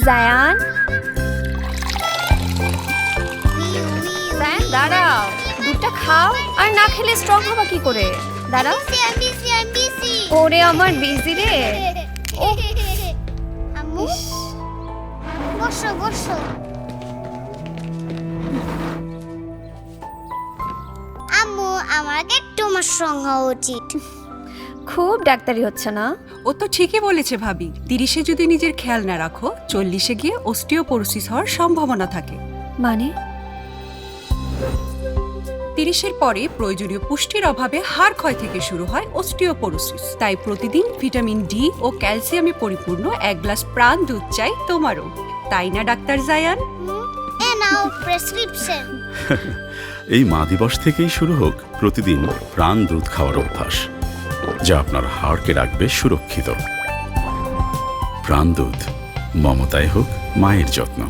জায়ান, জায়ান দাঁড়াও, দুধটা খাও। আর না খেলে স্ট্রং হবা কি করে? দাঁড়াও। ওরে আমার বিজি রে। আম্মু বসো বসো। আম্মু আমাকে তোমার সঙ্গ উচিত। খুব ডাক্তারি হচ্ছে না? ও তো ঠিকই বলেছে ভাবি, 30-এ যদি নিজের খেয়াল না রাখো 40-এ গিয়ে অস্টিওপোরোসিস হওয়ার সম্ভাবনা থাকে। মানে 30-এর পরে প্রয়োজনীয় পুষ্টির অভাবে হাড় ক্ষয় থেকে শুরু হয় অস্টিওপোরোসিস। তাই প্রতিদিন ভিটামিন ডি ও ক্যালসিয়ামে পরিপূর্ণ 1 গ্লাস প্রাণ দুধ চাই তোমারও, তাই না ডাক্তার জায়ান? এ নাও প্রেসক্রিপশন। এই মা দিবস থেকেই শুরু হোক প্রতিদিন প্রাণ দুধ খাওয়ার অভ্যাস, যা আপনার হাড়কে রাখবে সুরক্ষিত। প্রাণ দুধ, মমতায় হোক মায়ের যত্ন।